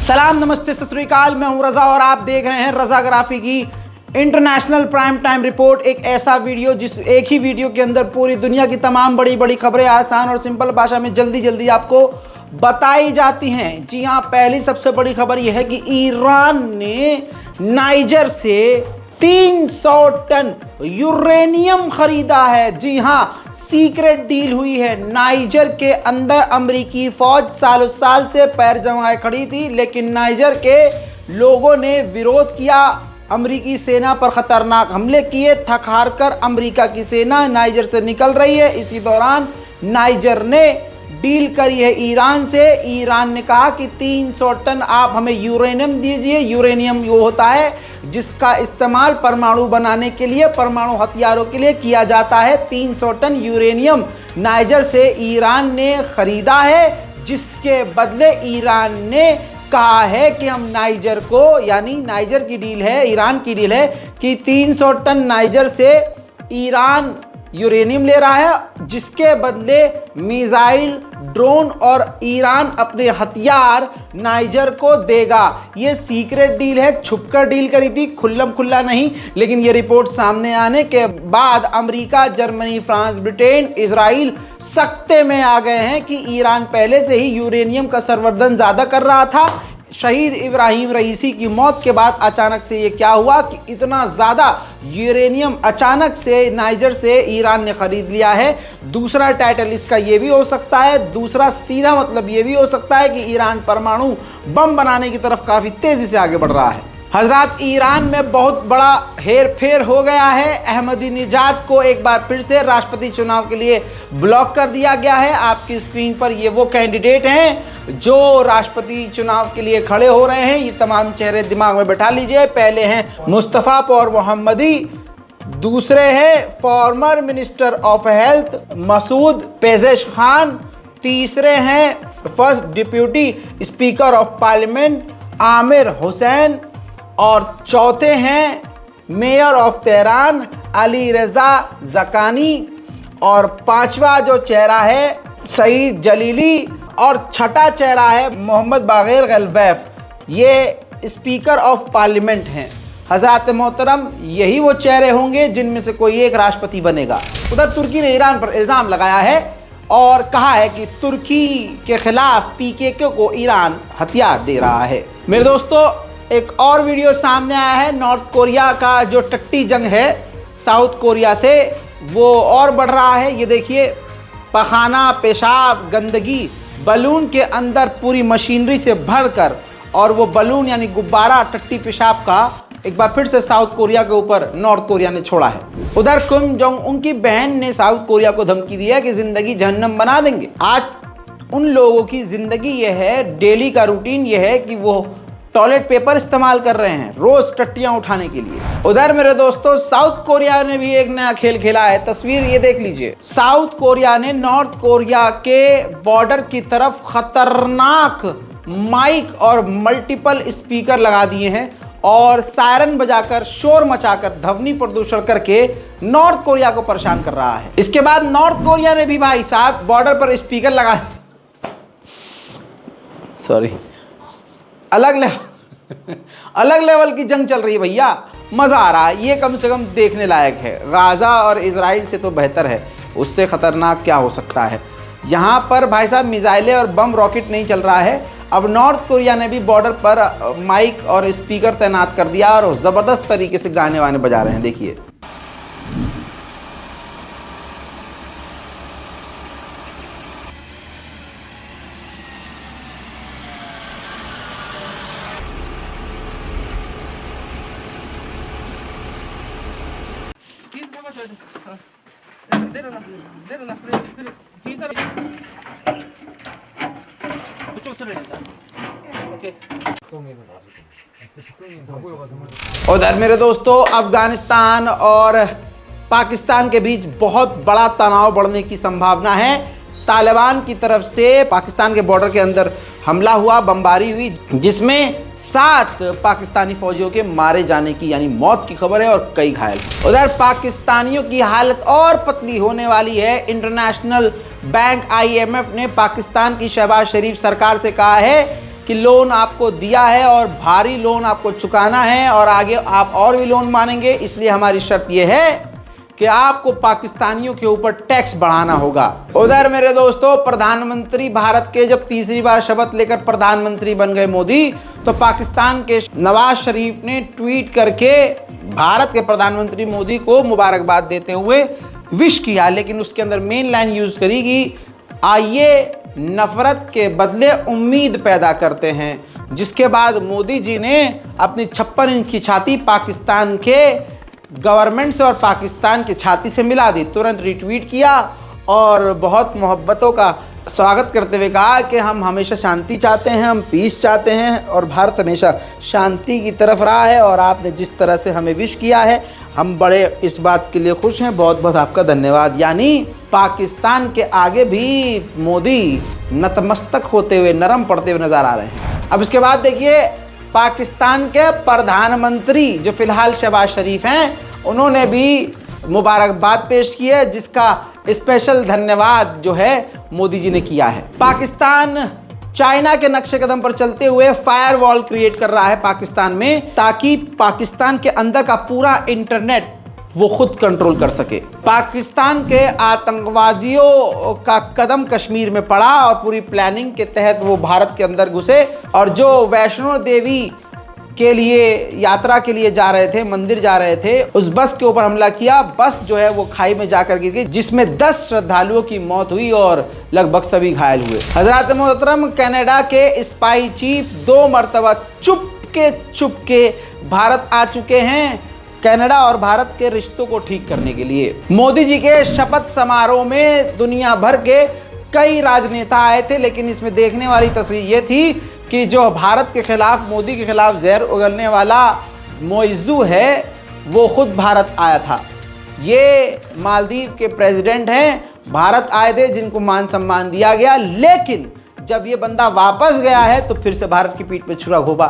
सलाम, नमस्ते, सत श्री अकाल। मैं हूं रजा और आप देख रहे हैं रजाग्राफी की इंटरनेशनल प्राइम टाइम रिपोर्ट। एक ऐसा वीडियो जिस एक ही वीडियो के अंदर पूरी दुनिया की तमाम बड़ी बड़ी खबरें आसान और सिंपल भाषा में जल्दी जल्दी आपको बताई जाती हैं। जी हाँ, पहली सबसे बड़ी खबर यह है कि ईरान ने नाइजर से 300 टन यूरेनियम खरीदा है। जी हाँ, सीक्रेट डील हुई है। नाइजर के अंदर अमेरिकी फौज सालों साल से पैर जमाए खड़ी थी, लेकिन नाइजर के लोगों ने विरोध किया। अमेरिकी सेना पर खतरनाक हमले किए। थक हार कर अमेरिका की सेना नाइजर से निकल रही है। इसी दौरान नाइजर ने डील करी है ईरान से। ईरान ने कहा कि 300 टन आप हमें यूरेनियम दीजिए। यूरेनियम वो होता है जिसका इस्तेमाल परमाणु बनाने के लिए, परमाणु हथियारों के लिए किया जाता है। 300 टन यूरेनियम नाइजर से ईरान ने खरीदा है, जिसके बदले ईरान ने कहा है कि हम नाइजर को, यानी नाइजर की डील है, ईरान की डील है कि 300 टन नाइजर से ईरान यूरेनियम ले रहा है, जिसके बदले मिसाइल, ड्रोन और ईरान अपने हथियार नाइजर को देगा। ये सीक्रेट डील है, छुपकर डील करी थी, खुल्लम खुल्ला नहीं। लेकिन ये रिपोर्ट सामने आने के बाद America, Germany, France, Britain, Israel सख्ते में आ गए हैं कि ईरान पहले से ही यूरेनियम का संवर्धन ज़्यादा कर रहा था। शहीद इब्राहिम रईसी की मौत के बाद अचानक से ये क्या हुआ कि इतना ज़्यादा यूरेनियम अचानक से नाइजर से ईरान ने खरीद लिया है। दूसरा टाइटल इसका ये भी हो सकता है, दूसरा सीधा मतलब ये भी हो सकता है कि ईरान परमाणु बम बनाने की तरफ काफ़ी तेज़ी से आगे बढ़ रहा है। हजरात, ईरान में बहुत बड़ा हेर फेर हो गया है। अहमदीनेजाद को एक बार फिर से राष्ट्रपति चुनाव के लिए ब्लॉक कर दिया गया है। आपकी स्क्रीन पर ये वो कैंडिडेट हैं जो राष्ट्रपति चुनाव के लिए खड़े हो रहे हैं। ये तमाम चेहरे दिमाग में बैठा लीजिए। पहले हैं मुस्तफ़ा पौर मोहम्मदी, दूसरे हैं former minister of health Masoud Pezeshkian, तीसरे हैं first deputy speaker of parliament Amir Hossein, और चौथे हैं mayor of Tehran Ali Reza Zakani, और पांचवा जो चेहरा है सईद जलीली, और छठा चेहरा है मोहम्मद बाग़िर गलबैफ। ये स्पीकर ऑफ पार्लियामेंट हैं। हज़रात मोहतरम, यही वो चेहरे होंगे जिनमें से कोई एक राष्ट्रपति बनेगा। उधर तुर्की ने ईरान पर इल्ज़ाम लगाया है और कहा है कि तुर्की के खिलाफ PKK को ईरान हथियार दे रहा है। मेरे दोस्तों, एक और वीडियो सामने आया है। नॉर्थ कोरिया का जो टट्टी जंग है साउथ कोरिया से, वो और बढ़ रहा है। ये देखिए, पखाना, पेशाब, गंदगी बलून के अंदर पूरी मशीनरी से भरकर, और वो बलून यानी गुब्बारा टट्टी पेशाब का एक बार फिर से साउथ कोरिया के ऊपर नॉर्थ कोरिया ने छोड़ा है। उधर किम जोंग उन की बहन ने साउथ कोरिया को धमकी दी है कि जिंदगी जहन्नम बना देंगे। आज उन लोगों की जिंदगी ये है, डेली का रूटीन ये है कि वो टॉयलेट पेपर इस्तेमाल कर रहे हैं रोज टट्टियां उठाने के लिए। उधर मेरे दोस्तों, साउथ कोरिया ने भी एक नया खेल खेला है। तस्वीर ये देख लीजिए। साउथ कोरिया ने नॉर्थ कोरिया के बॉर्डर की तरफ खतरनाक माइक और मल्टीपल स्पीकर लगा दिए हैं और सायरन बजाकर, शोर मचाकर, ध्वनि प्रदूषण करके नॉर्थ कोरिया को परेशान कर रहा है। इसके बाद नॉर्थ कोरिया ने भी भाई साहब बॉर्डर पर स्पीकर लगा, सॉरी, अलग लेवल की जंग चल रही है भैया। मज़ा आ रहा है। ये कम से कम देखने लायक है। गाज़ा और इजराइल से तो बेहतर है, उससे ख़तरनाक क्या हो सकता है। यहाँ पर भाई साहब मिसाइलें और बम रॉकेट नहीं चल रहा है। अब नॉर्थ कोरिया ने भी बॉर्डर पर माइक और स्पीकर तैनात कर दिया और ज़बरदस्त तरीके से गाने वाने बजा रहे हैं। देखिए, उधर मेरे दोस्तों, अफगानिस्तान और पाकिस्तान के बीच बहुत बड़ा तनाव बढ़ने की संभावना है। तालिबान की तरफ से पाकिस्तान के बॉर्डर के अंदर हमला हुआ, बमबारी हुई, जिसमें 7 पाकिस्तानी फौजियों के मारे जाने की यानी मौत की खबर है और कई घायल। उधर पाकिस्तानियों की हालत और पतली होने वाली है। इंटरनेशनल बैंक IMF ने पाकिस्तान की शहबाज शरीफ सरकार से कहा है कि लोन आपको दिया है और भारी लोन आपको चुकाना है और आगे आप और भी लोन मानेंगे, इसलिए हमारी शर्त यह है कि आपको पाकिस्तानियों के ऊपर टैक्स बढ़ाना होगा। उधर मेरे दोस्तों, प्रधानमंत्री भारत के जब तीसरी बार शपथ लेकर प्रधानमंत्री बन गए मोदी, तो पाकिस्तान के नवाज शरीफ ने ट्वीट करके भारत के प्रधानमंत्री मोदी को मुबारकबाद देते हुए विश किया, लेकिन उसके अंदर मेन लाइन यूज करी कि आइए नफरत के बदले उम्मीद पैदा करते हैं। जिसके बाद मोदी जी ने अपनी 56 इंच की छाती पाकिस्तान के गवर्नमेंट से और पाकिस्तान की छाती से मिला दी, तुरंत रिट्वीट किया और बहुत मोहब्बतों का स्वागत करते हुए कहा कि हम हमेशा शांति चाहते हैं, हम पीस चाहते हैं और भारत हमेशा शांति की तरफ रहा है और आपने जिस तरह से हमें विश किया है हम बड़े इस बात के लिए खुश हैं, बहुत बहुत आपका धन्यवाद। यानी पाकिस्तान के आगे भी मोदी नतमस्तक होते हुए, नरम पड़ते हुए नजर आ रहे हैं। अब इसके बाद देखिए, पाकिस्तान के प्रधानमंत्री जो फिलहाल शहबाज शरीफ हैं, उन्होंने भी मुबारकबाद पेश की है, जिसका स्पेशल धन्यवाद जो है मोदी जी ने किया है। पाकिस्तान चाइना के नक्शे कदम पर चलते हुए फायरवॉल क्रिएट कर रहा है पाकिस्तान में, ताकि पाकिस्तान के अंदर का पूरा इंटरनेट वो खुद कंट्रोल कर सके। पाकिस्तान के आतंकवादियों का कदम कश्मीर में पड़ा और पूरी प्लानिंग के तहत वो भारत के अंदर घुसे और जो वैष्णो देवी के लिए यात्रा के लिए जा रहे थे, मंदिर जा रहे थे, उस बस के ऊपर हमला किया। बस जो है वो खाई में जाकर गिर गई, जिसमें 10 श्रद्धालुओं की मौत हुई और लगभग सभी घायल हुए। हजरत मोहतरम, कनाडा के स्पाई चीफ 2 मरतबा चुपके भारत आ चुके हैं कनाडा और भारत के रिश्तों को ठीक करने के लिए। मोदी जी के शपथ समारोह में दुनिया भर के कई राजनेता आए थे, लेकिन इसमें देखने वाली तस्वीर ये थी कि जो भारत के खिलाफ, मोदी के खिलाफ जहर उगलने वाला मोइज़ू है, वो खुद भारत आया था। ये मालदीव के प्रेसिडेंट हैं, भारत आए थे, जिनको मान सम्मान दिया गया, लेकिन जब ये बंदा वापस गया है तो फिर से भारत की पीठ पे छुरा घोंपा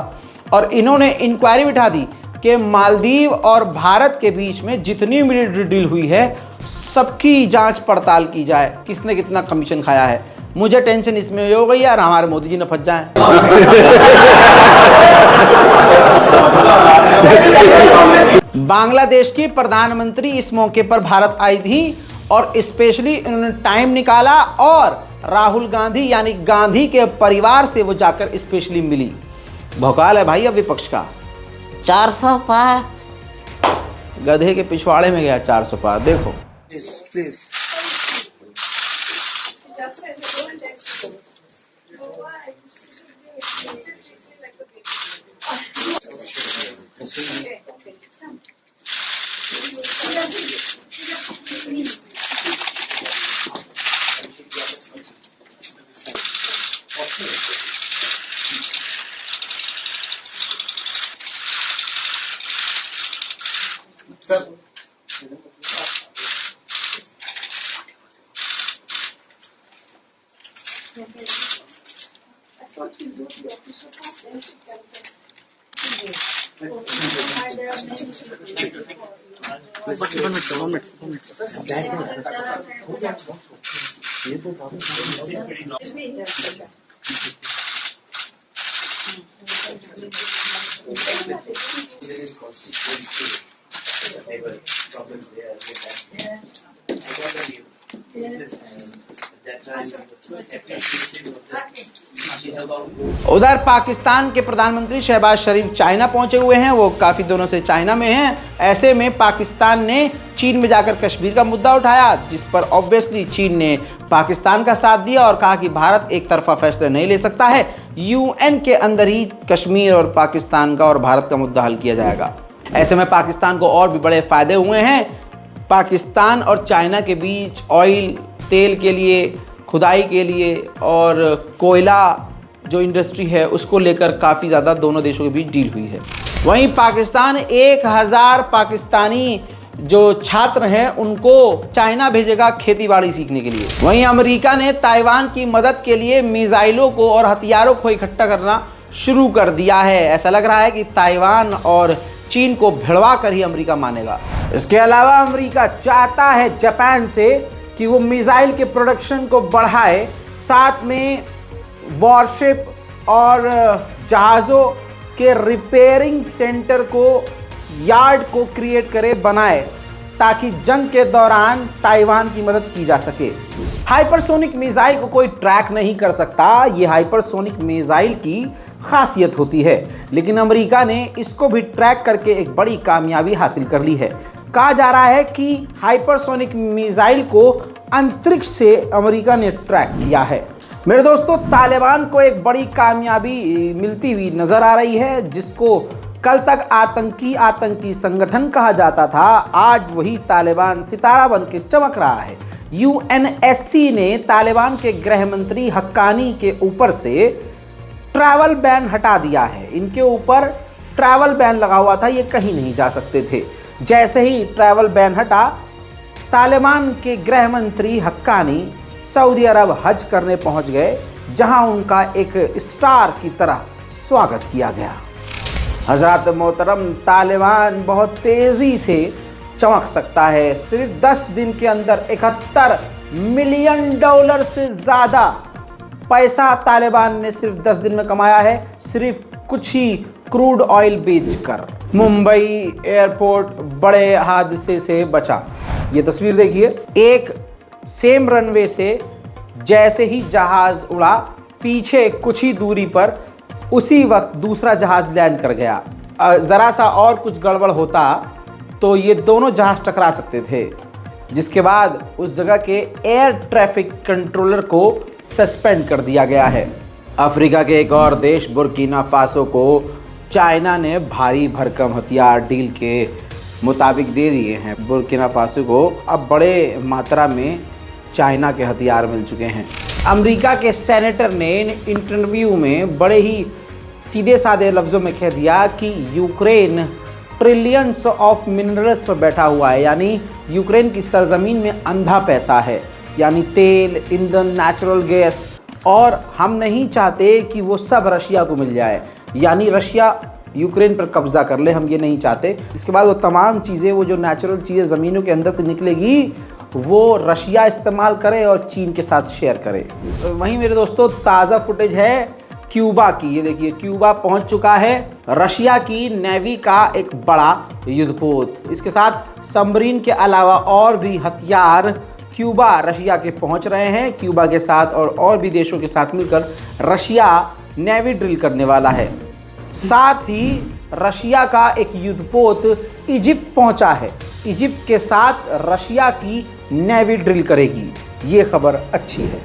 और इन्होंने इंक्वायरी बिठा दी कि मालदीव और भारत के बीच में जितनी मिलिट्री डील हुई है सबकी जांच पड़ताल की जाए, किसने कितना कमीशन खाया है। मुझे टेंशन इसमें हो गई यार, हमारे मोदी जी न फंस जाएं। बांग्लादेश की प्रधानमंत्री इस मौके पर भारत आई थी और स्पेशली उन्होंने टाइम निकाला और राहुल गांधी यानी गांधी के परिवार से वो जाकर स्पेशली मिली। भौकाल है भाई अब विपक्ष का। 400 पार गधे के पिछवाड़े में गया, 400 पार। देखो प्लीज। सर उधर पाकिस्तान के प्रधानमंत्री शहबाज शरीफ चाइना पहुंचे हुए हैं, वो काफ़ी दिनों से चाइना में हैं। ऐसे में पाकिस्तान ने चीन में जाकर कश्मीर का मुद्दा उठाया, जिस पर ऑब्वियसली चीन ने पाकिस्तान का साथ दिया और कहा कि भारत एक तरफा फैसले नहीं ले सकता है, यूएन के अंदर ही कश्मीर और पाकिस्तान का और भारत का मुद्दा हल किया जाएगा। ऐसे में पाकिस्तान को और भी बड़े फ़ायदे हुए हैं। पाकिस्तान और चाइना के बीच ऑयल, तेल के लिए, खुदाई के लिए और कोयला जो इंडस्ट्री है उसको लेकर काफ़ी ज़्यादा दोनों देशों के बीच डील हुई है। वहीं पाकिस्तान 1000 पाकिस्तानी जो छात्र हैं उनको चाइना भेजेगा खेती बाड़ी सीखने के लिए। वहीं अमेरिका ने ताइवान की मदद के लिए मिसाइलों को और हथियारों को इकट्ठा करना शुरू कर दिया है। ऐसा लग रहा है कि ताइवान और चीन को भिड़वा कर ही अमेरिका मानेगा। इसके अलावा अमेरिका चाहता है जापान से कि वो मिसाइल के प्रोडक्शन को बढ़ाए, साथ में वॉरशिप और जहाज़ों के रिपेयरिंग सेंटर को, यार्ड को क्रिएट करे, बनाए, ताकि जंग के दौरान ताइवान की मदद की जा सके। हाइपरसोनिक मिसाइल को कोई ट्रैक नहीं कर सकता, ये हाइपरसोनिक मिसाइल की खासियत होती है, लेकिन अमेरिका ने इसको भी ट्रैक करके एक बड़ी कामयाबी हासिल कर ली है। कहा जा रहा है कि हाइपरसोनिक मिसाइल को अंतरिक्ष से अमेरिका ने ट्रैक किया है। मेरे दोस्तों, तालिबान को एक बड़ी कामयाबी मिलती हुई नजर आ रही है, जिसको कल तक आतंकी संगठन कहा जाता था, आज वही तालिबान सितारा बन के चमक रहा है। यूएनएससी ने तालिबान के गृह मंत्री हक्कानी के ऊपर से ट्रैवल बैन हटा दिया है। इनके ऊपर ट्रैवल बैन लगा हुआ था, ये कहीं नहीं जा सकते थे। जैसे ही ट्रैवल बैन हटा, तालिबान के गृह मंत्री हक्कानी सऊदी अरब हज करने पहुंच गए, जहां उनका एक स्टार की तरह स्वागत किया गया। हज़रात मोहतरम, तालिबान बहुत तेज़ी से चमक सकता है। सिर्फ 10 दिन के अंदर $71 मिलियन से ज़्यादा पैसा तालिबान ने सिर्फ 10 दिन में कमाया है, सिर्फ कुछ ही क्रूड ऑयल बेचकर। मुंबई एयरपोर्ट बड़े हादसे से बचा। ये तस्वीर देखिए, एक सेम रनवे से जैसे ही जहाज़ उड़ा, पीछे कुछ ही दूरी पर उसी वक्त दूसरा जहाज़ लैंड कर गया। ज़रा सा और कुछ गड़बड़ होता तो ये दोनों जहाज़ टकरा सकते थे, जिसके बाद उस जगह के एयर ट्रैफिक कंट्रोलर को सस्पेंड कर दिया गया है। अफ्रीका के एक और देश बुर्किना फासो को चाइना ने भारी भरकम हथियार डील के मुताबिक दे दिए हैं। बुर्किना फासो को अब बड़े मात्रा में चाइना के हथियार मिल चुके हैं। अमेरिका के सेनेटर ने इंटरव्यू में बड़े ही सीधे साधे लफ्ज़ों में कह दिया कि यूक्रेन ट्रिलियंस ऑफ मिनरल्स पर बैठा हुआ है, यानी यूक्रेन की सरजमीन में अंधा पैसा है, यानी तेल, ईंधन, नेचुरल गैस, और हम नहीं चाहते कि वो सब रशिया को मिल जाए, यानी रशिया यूक्रेन पर कब्जा कर ले, हम ये नहीं चाहते। इसके बाद वो तमाम चीज़ें, वो जो नेचुरल चीज़ें ज़मीनों के अंदर से निकलेगी, वो रशिया इस्तेमाल करे और चीन के साथ शेयर करे। वहीं मेरे दोस्तों, ताज़ा फुटेज है क्यूबा की। ये देखिए, क्यूबा पहुंच चुका है रशिया की नेवी का एक बड़ा युद्धपोत। इसके साथ सबमरीन के अलावा और भी हथियार क्यूबा रशिया के पहुंच रहे हैं। क्यूबा के साथ और भी देशों के साथ मिलकर रशिया नेवी ड्रिल करने वाला है। साथ ही रशिया का एक युद्धपोत इजिप्ट पहुंचा है। इजिप्ट के साथ रशिया की नेवी ड्रिल करेगी, ये खबर अच्छी है।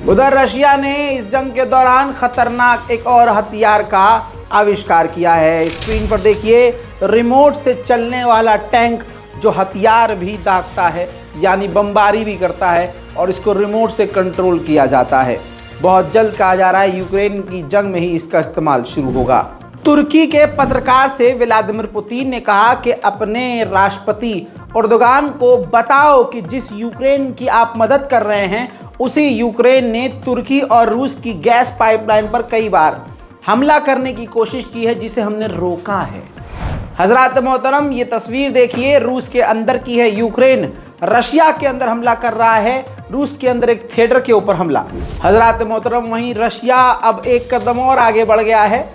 उधर रशिया ने इस जंग के दौरान खतरनाक एक और हथियार का आविष्कार किया है। स्क्रीन पर देखिए, रिमोट से चलने वाला टैंक जो हथियार भी दागता है, यानी बमबारी भी करता है, और इसको रिमोट से कंट्रोल किया जाता है। बहुत जल्द कहा जा रहा है यूक्रेन की जंग में ही इसका इस्तेमाल शुरू होगा। तुर्की के पत्रकार से व्लादिमीर पुतिन ने कहा कि अपने राष्ट्रपति एर्दोगान को बताओ कि जिस यूक्रेन की आप मदद कर रहे हैं, उसी यूक्रेन ने तुर्की और रूस की गैस पाइपलाइन पर कई बार हमला करने की कोशिश की है, जिसे हमने रोका है। हजरात मोहतरम, ये तस्वीर देखिए, रूस के अंदर की है। यूक्रेन रशिया के अंदर हमला कर रहा है, रूस के अंदर एक थिएटर के ऊपर हमला। हजरात मोहतरम, वहीं रशिया अब एक कदम और आगे बढ़ गया है।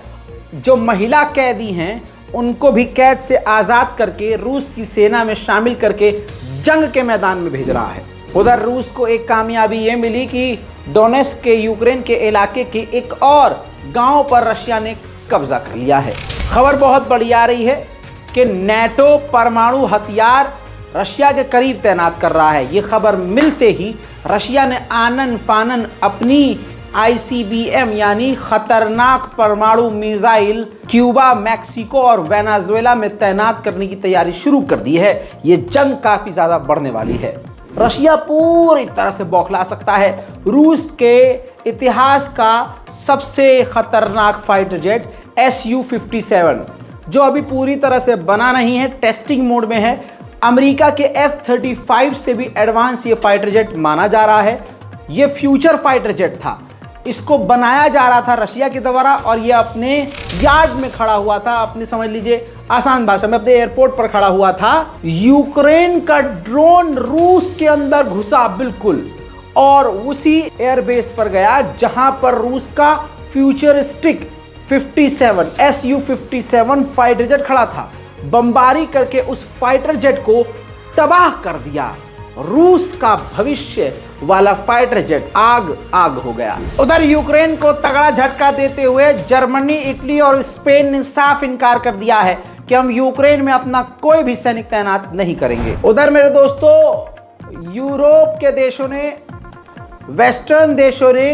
जो महिला कैदी हैं उनको भी कैद से आज़ाद करके रूस की सेना में शामिल करके जंग के मैदान में भेज रहा है। उधर रूस को एक कामयाबी ये मिली कि डोनेस्क के यूक्रेन के इलाके के एक और गांव पर रशिया ने कब्जा कर लिया है। खबर बहुत बड़ी आ रही है कि नेटो परमाणु हथियार रशिया के करीब तैनात कर रहा है। ये खबर मिलते ही रशिया ने आनन फानन अपनी ICBM यानी खतरनाक परमाणु मिसाइल क्यूबा, मैक्सिको और वेनेजुएला में तैनात करने की तैयारी शुरू कर दी है। ये जंग काफ़ी ज़्यादा बढ़ने वाली है। रशिया पूरी तरह से बौखला सकता है। रूस के इतिहास का सबसे खतरनाक फाइटर जेट Su-57 जो अभी पूरी तरह से बना नहीं है, टेस्टिंग मोड में है। अमेरिका के F-35 से भी एडवांस ये फाइटर जेट माना जा रहा है। ये फ्यूचर फाइटर जेट था, इसको बनाया जा रहा था रशिया के द्वारा, और ये अपने यार्ड में खड़ा हुआ था, अपने समझ लीजिए आसान भाषा में अपने एयरपोर्ट पर खड़ा हुआ था। यूक्रेन का ड्रोन रूस के अंदर घुसा बिल्कुल, और उसी एयरबेस पर गया जहां पर रूस का फ्यूचरिस्टिक 57 Su-57 फाइटर जेट खड़ा था। बमबारी करके उस फाइटर जेट को तबाह कर दिया। रूस का भविष्य वाला फाइटर जेट आग हो गया। उधर यूक्रेन को तगड़ा झटका देते हुए जर्मनी, इटली और स्पेन ने साफ इनकार कर दिया है कि हम यूक्रेन में अपना कोई भी सैनिक तैनात नहीं करेंगे। उधर मेरे दोस्तों, यूरोप के देशों ने, वेस्टर्न देशों ने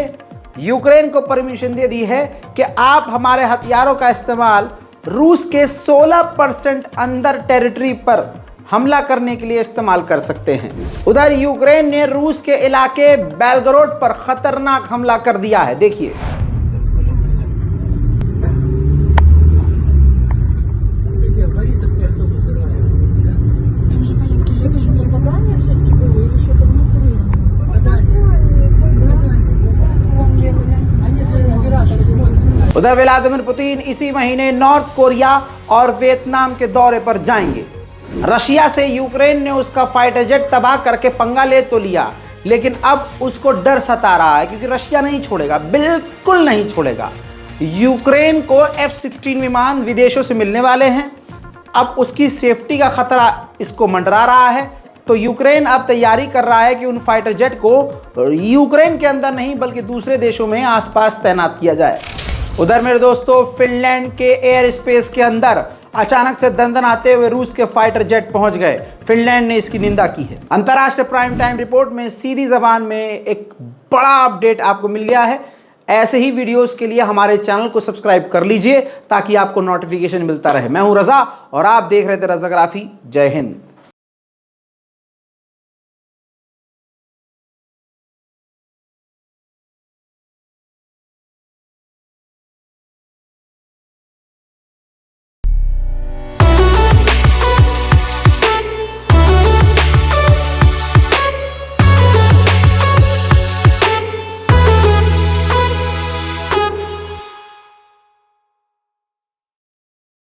यूक्रेन को परमिशन दे दी है कि आप हमारे हथियारों का इस्तेमाल रूस के 16% अंदर टेरिटरी पर हमला करने के लिए इस्तेमाल कर सकते हैं। उधर यूक्रेन ने रूस के इलाके बेलगरोड पर खतरनाक हमला कर दिया है। देखिए, उधर व्लादिमीर पुतिन इसी महीने नॉर्थ कोरिया और वियतनाम के दौरे पर जाएंगे। रशिया से यूक्रेन ने उसका फाइटर जेट तबाह करके पंगा ले तो लिया, लेकिन अब उसको डर सता रहा है क्योंकि रशिया नहीं छोड़ेगा, बिल्कुल नहीं छोड़ेगा। यूक्रेन को F-16 विमान विदेशों से मिलने वाले हैं। अब उसकी सेफ्टी का खतरा इसको मंडरा रहा है, तो यूक्रेन अब तैयारी कर रहा है कि उन फाइटर जेट को यूक्रेन के अंदर नहीं बल्कि दूसरे देशों में आसपास तैनात किया जाए। उधर मेरे दोस्तों, फिनलैंड के एयर स्पेस के अंदर अचानक से दंदनाते हुए रूस के फाइटर जेट पहुंच गए। फिनलैंड ने इसकी निंदा की है। अंतर्राष्ट्रीय प्राइम टाइम रिपोर्ट में सीधी जबान में एक बड़ा अपडेट आपको मिल गया है। ऐसे ही वीडियोस के लिए हमारे चैनल को सब्सक्राइब कर लीजिए ताकि आपको नोटिफिकेशन मिलता रहे। मैं हूं रजा और आप देख रहे थे रजाग्राफी। जय हिंद।